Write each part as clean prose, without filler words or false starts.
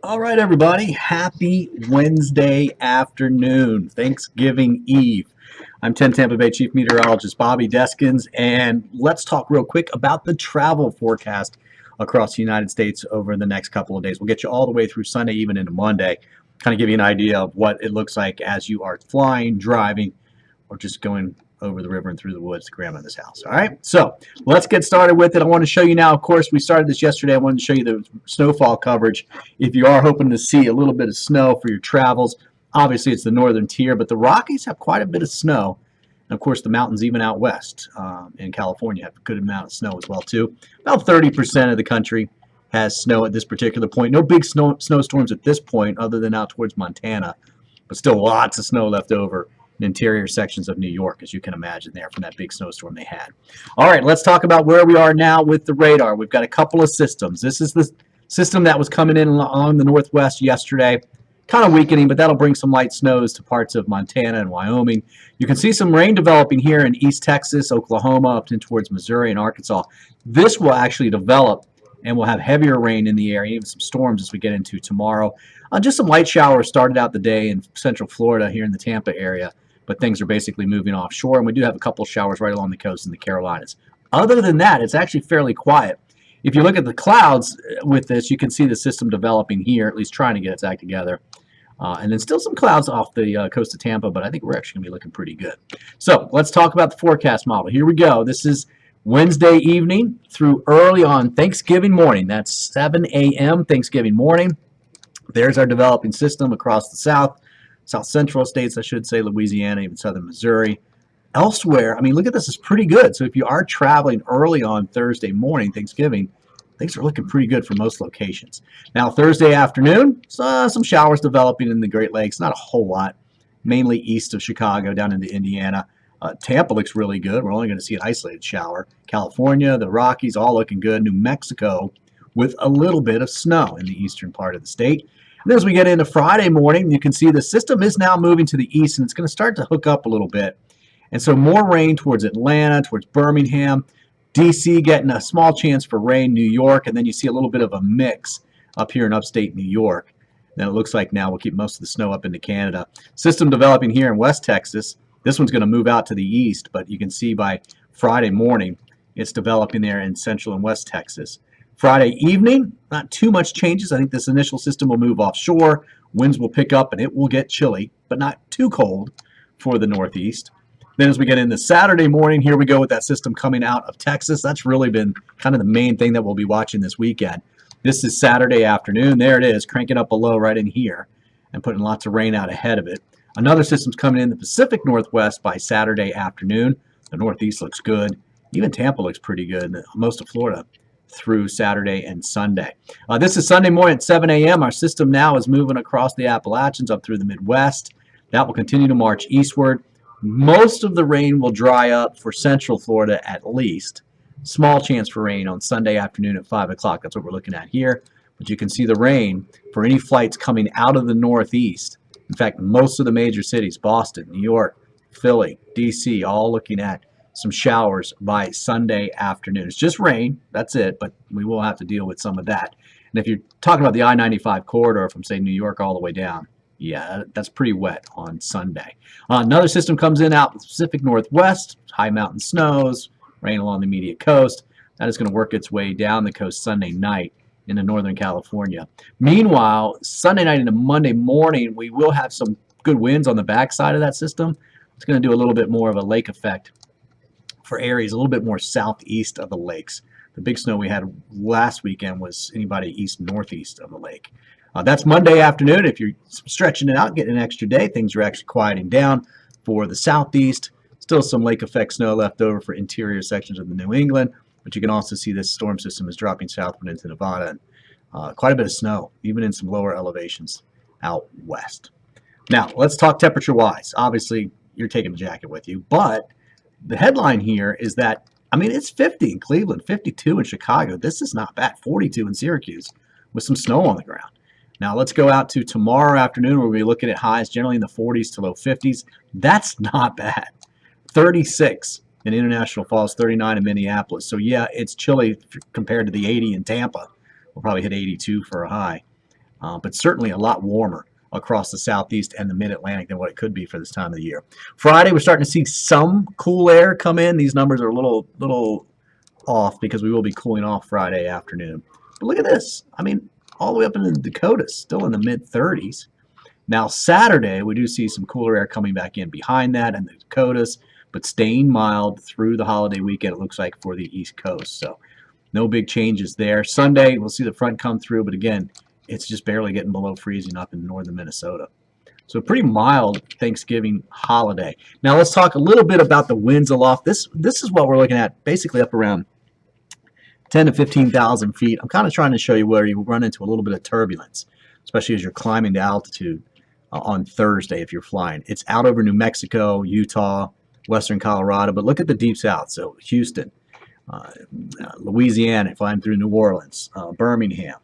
All right, everybody. Happy Wednesday afternoon, Thanksgiving Eve. I'm 10 Tampa Bay Chief Meteorologist Bobby Deskins, and let's talk real quick about the travel forecast across the United States over the next couple of days. We'll get you all the way through Sunday, even into Monday, kind of give you an idea of what it looks like as you are flying, driving, or just going over the river and through the woods to grandmother's house. All right, so let's get started with it. I want to show you now, of course, we started this yesterday. I wanted to show you the snowfall coverage. If you are hoping to see a little bit of snow for your travels, obviously it's the northern tier, but the Rockies have quite a bit of snow. And of course, the mountains even out west in California have a good amount of snow as well, too. About 30% of the country has snow at this particular point. No big snowstorms at this point other than out towards Montana, but still lots of snow left over in interior sections of New York, as you can imagine there from that big snowstorm they had. All right, let's talk about where we are now with the radar. We've got a couple of systems. This is the system that was coming in along the northwest yesterday, kind of weakening, but that'll bring some light snows to parts of Montana and Wyoming. You can see some rain developing here in East Texas, Oklahoma, up in towards Missouri and Arkansas. This will actually develop and we'll have heavier rain in the area, even some storms as we get into tomorrow. Just some light showers started out the day in central Florida here in the Tampa area, but things are basically moving offshore, and we do have a couple of showers right along the coast in the Carolinas. Other than that, it's actually fairly quiet. If you look at the clouds with this, you can see the system developing here, at least trying to get its act together. And then still some clouds off the coast of Tampa, but I think we're actually going to be looking pretty good. So let's talk about the forecast model. Here we go. This is Wednesday evening through early on Thanksgiving morning. That's 7 a.m. Thanksgiving morning. There's our developing system across the south central states, I should say, Louisiana, even southern Missouri. Elsewhere, I mean, look at this, it's pretty good. So if you are traveling early on Thursday morning, Thanksgiving, things are looking pretty good for most locations. Now, Thursday afternoon, some showers developing in the Great Lakes, not a whole lot, mainly east of Chicago down into Indiana. Tampa looks really good. We're only going to see an isolated shower. California, the Rockies, all looking good. New Mexico with a little bit of snow in the eastern part of the state. And then as we get into Friday morning, you can see the system is now moving to the east, and it's going to start to hook up a little bit. And so more rain towards Atlanta, towards Birmingham, D.C. getting a small chance for rain, New York, and then you see a little bit of a mix up here in upstate New York. Then it looks like now we'll keep most of the snow up into Canada. System developing here in West Texas. This one's going to move out to the east, but you can see by Friday morning it's developing there in central and west Texas. Friday evening, not too much changes. I think this initial system will move offshore. Winds will pick up and it will get chilly, but not too cold for the northeast. Then as we get into Saturday morning, here we go with that system coming out of Texas. That's really been kind of the main thing that we'll be watching this weekend. This is Saturday afternoon. There it is, cranking up below right in here and putting lots of rain out ahead of it. Another system's coming in the Pacific Northwest by Saturday afternoon. The Northeast looks good. Even Tampa looks pretty good. Most of Florida through Saturday and Sunday. This is Sunday morning at 7 a.m. Our system now is moving across the Appalachians up through the Midwest. That will continue to march eastward. Most of the rain will dry up for central Florida at least. Small chance for rain on Sunday afternoon at 5 o'clock. That's what we're looking at here. But you can see the rain for any flights coming out of the Northeast. In fact, most of the major cities, Boston, New York, Philly, D.C., all looking at some showers by Sunday afternoon. It's just rain, that's it, but we will have to deal with some of that. And if you're talking about the I-95 corridor from, say, New York all the way down, yeah, that's pretty wet on Sunday. Another system comes in out in the Pacific Northwest, high mountain snows, rain along the immediate coast. That is going to work its way down the coast Sunday night into Northern California. Meanwhile, Sunday night into Monday morning, we will have some good winds on the backside of that system. It's going to do a little bit more of a lake effect for areas a little bit more southeast of the lakes. The big snow we had last weekend was anybody east-northeast of the lake. That's Monday afternoon. If you're stretching it out, getting an extra day, things are actually quieting down for the southeast. Still some lake effect snow left over for interior sections of the New England, but you can also see this storm system is dropping southward into Nevada, and quite a bit of snow, even in some lower elevations out west. Now, let's talk temperature-wise. Obviously, you're taking the jacket with you, but the headline here is that, I mean, it's 50 in Cleveland, 52 in Chicago. This is not bad. 42 in Syracuse with some snow on the ground. Now, let's go out to tomorrow afternoon where we'll be looking at highs generally in the 40s to low 50s. That's not bad. 36 in International Falls, 39 in Minneapolis. So, yeah, it's chilly compared to the 80 in Tampa. We'll probably hit 82 for a high. but certainly a lot warmer across the southeast and the mid-Atlantic than what it could be for this time of the year. Friday, we're starting to see some cool air come in. These numbers are a little off because we will be cooling off Friday afternoon. But look at this. I mean, all the way up into the Dakotas, still in the mid-30s. Now, Saturday, we do see some cooler air coming back in behind that in the Dakotas, but staying mild through the holiday weekend, it looks like, for the East Coast. So no big changes there. Sunday, we'll see the front come through, but again, it's just barely getting below freezing up in northern Minnesota. So a pretty mild Thanksgiving holiday. Now let's talk a little bit about the winds aloft. This is what we're looking at, basically up around 10 to 15,000 feet. I'm kind of trying to show you where you run into a little bit of turbulence, especially as you're climbing to altitude on Thursday if you're flying. It's out over New Mexico, Utah, western Colorado, but look at the deep south. So Houston, Louisiana, flying through New Orleans, Birmingham,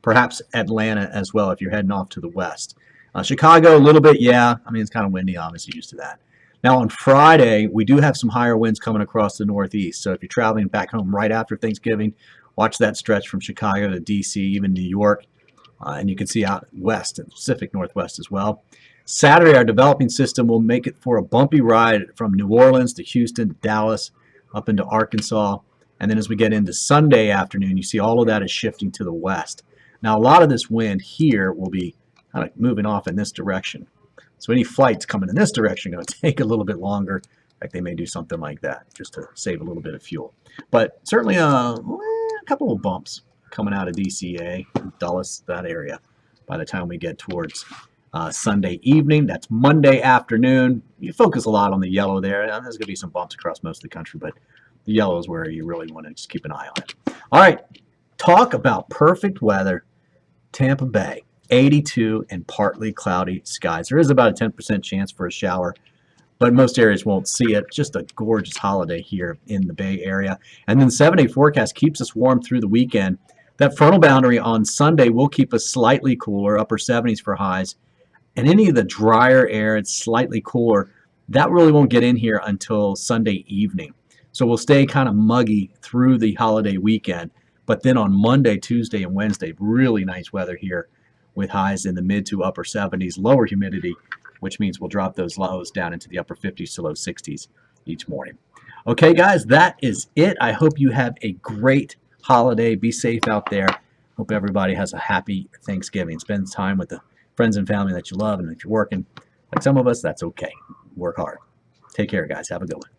perhaps Atlanta as well if you're heading off to the west. Chicago, a little bit, yeah. I mean, it's kind of windy, obviously used to that. Now on Friday, we do have some higher winds coming across the northeast. So if you're traveling back home right after Thanksgiving, watch that stretch from Chicago to D.C., even New York. And you can see out west and Pacific Northwest as well. Saturday, our developing system will make it for a bumpy ride from New Orleans to Houston, to Dallas, up into Arkansas. And then as we get into Sunday afternoon, you see all of that is shifting to the west. Now, a lot of this wind here will be kind of moving off in this direction. So any flights coming in this direction are going to take a little bit longer. In fact, they may do something like that just to save a little bit of fuel. But certainly a couple of bumps coming out of DCA, Dulles, that area, by the time we get towards Sunday evening. That's Monday afternoon. You focus a lot on the yellow there. There's going to be some bumps across most of the country, but the yellow is where you really want to just keep an eye on it. All right, talk about perfect weather. Tampa Bay, 82 and partly cloudy skies. There is about a 10% chance for a shower, but most areas won't see it. Just a gorgeous holiday here in the Bay Area. And then 7-day forecast keeps us warm through the weekend. That frontal boundary on Sunday will keep us slightly cooler, upper 70s for highs. And any of the drier air, it's slightly cooler. That really won't get in here until Sunday evening. So we'll stay kind of muggy through the holiday weekend. But then on Monday, Tuesday, and Wednesday, really nice weather here with highs in the mid to upper 70s, lower humidity, which means we'll drop those lows down into the upper 50s to low 60s each morning. Okay, guys, that is it. I hope you have a great holiday. Be safe out there. Hope everybody has a happy Thanksgiving. Spend time with the friends and family that you love, and if you're working like some of us, that's okay. Work hard. Take care, guys. Have a good one.